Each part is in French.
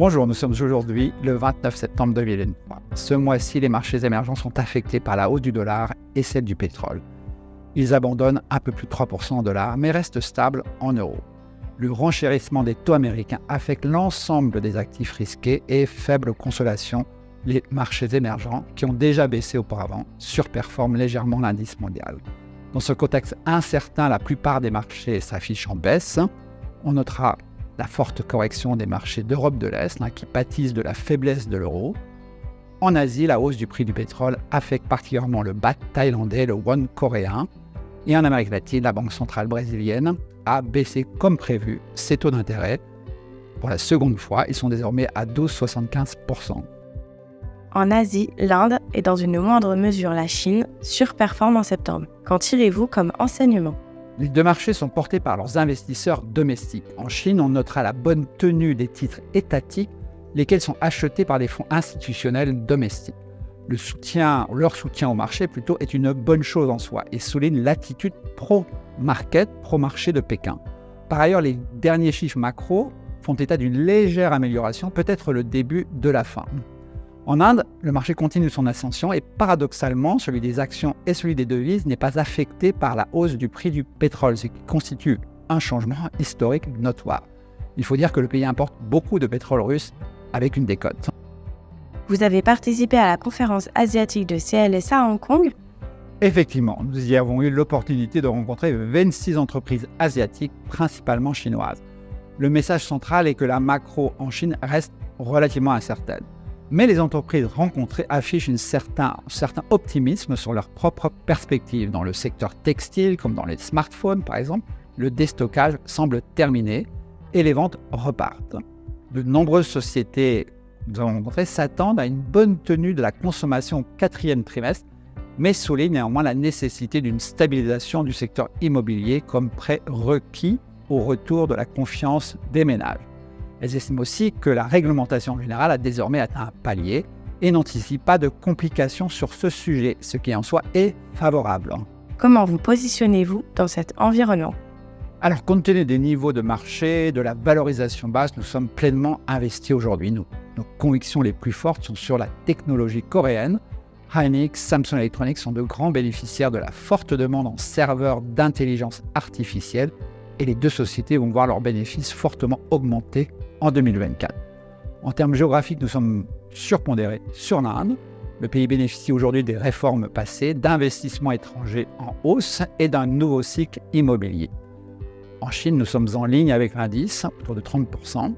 Bonjour, nous sommes aujourd'hui le 29 septembre 2023. Ce mois-ci, les marchés émergents sont affectés par la hausse du dollar et celle du pétrole. Ils abandonnent un peu plus de 3% en dollars, mais restent stables en euros. Le renchérissement des taux américains affecte l'ensemble des actifs risqués et faible consolation, les marchés émergents, qui ont déjà baissé auparavant, surperforment légèrement l'indice mondial. Dans ce contexte incertain, la plupart des marchés s'affichent en baisse. On notera la forte correction des marchés d'Europe de l'Est, qui pâtissent de la faiblesse de l'euro. En Asie, la hausse du prix du pétrole affecte particulièrement le baht thaïlandais, le won coréen. Et en Amérique latine, la Banque centrale brésilienne a baissé comme prévu ses taux d'intérêt. Pour la seconde fois, ils sont désormais à 12,75%. En Asie, l'Inde et dans une moindre mesure la Chine surperforment en septembre. Qu'en tirez-vous comme enseignement ? Les deux marchés sont portés par leurs investisseurs domestiques. En Chine, on notera la bonne tenue des titres étatiques, lesquels sont achetés par des fonds institutionnels domestiques. Leur soutien au marché plutôt est une bonne chose en soi et souligne l'attitude pro-market, pro-marché de Pékin. Par ailleurs, les derniers chiffres macro font état d'une légère amélioration, peut-être le début de la fin. En Inde, le marché continue son ascension et paradoxalement, celui des actions et celui des devises n'est pas affecté par la hausse du prix du pétrole, ce qui constitue un changement historique notoire. Il faut dire que le pays importe beaucoup de pétrole russe avec une décote. Vous avez participé à la conférence asiatique de CLSA à Hong Kong ? Effectivement, nous y avons eu l'opportunité de rencontrer 26 entreprises asiatiques, principalement chinoises. Le message central est que la macro en Chine reste relativement incertaine. Mais les entreprises rencontrées affichent un certain optimisme sur leurs propres perspectives. Dans le secteur textile, comme dans les smartphones par exemple, le déstockage semble terminé et les ventes repartent. De nombreuses sociétés que nous avons rencontrées s'attendent à une bonne tenue de la consommation au quatrième trimestre, mais soulignent néanmoins la nécessité d'une stabilisation du secteur immobilier comme prérequis au retour de la confiance des ménages. Elles estiment aussi que la réglementation générale a désormais atteint un palier et n'anticipe pas de complications sur ce sujet, ce qui en soi est favorable. Comment vous positionnez-vous dans cet environnement ? Alors, compte tenu des niveaux de marché, de la valorisation basse, nous sommes pleinement investis aujourd'hui. Nos convictions les plus fortes sont sur la technologie coréenne. Hynix, Samsung Electronics sont de grands bénéficiaires de la forte demande en serveurs d'intelligence artificielle et les deux sociétés vont voir leurs bénéfices fortement augmenter en 2024. En termes géographiques, nous sommes surpondérés sur l'Inde. Le pays bénéficie aujourd'hui des réformes passées, d'investissements étrangers en hausse et d'un nouveau cycle immobilier. En Chine, nous sommes en ligne avec l'indice, autour de 30%,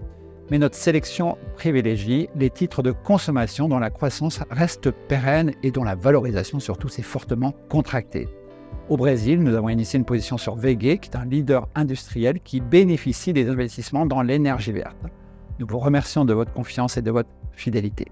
mais notre sélection privilégie les titres de consommation dont la croissance reste pérenne et dont la valorisation surtout s'est fortement contractée. Au Brésil, nous avons initié une position sur VG, qui est un leader industriel qui bénéficie des investissements dans l'énergie verte. Nous vous remercions de votre confiance et de votre fidélité.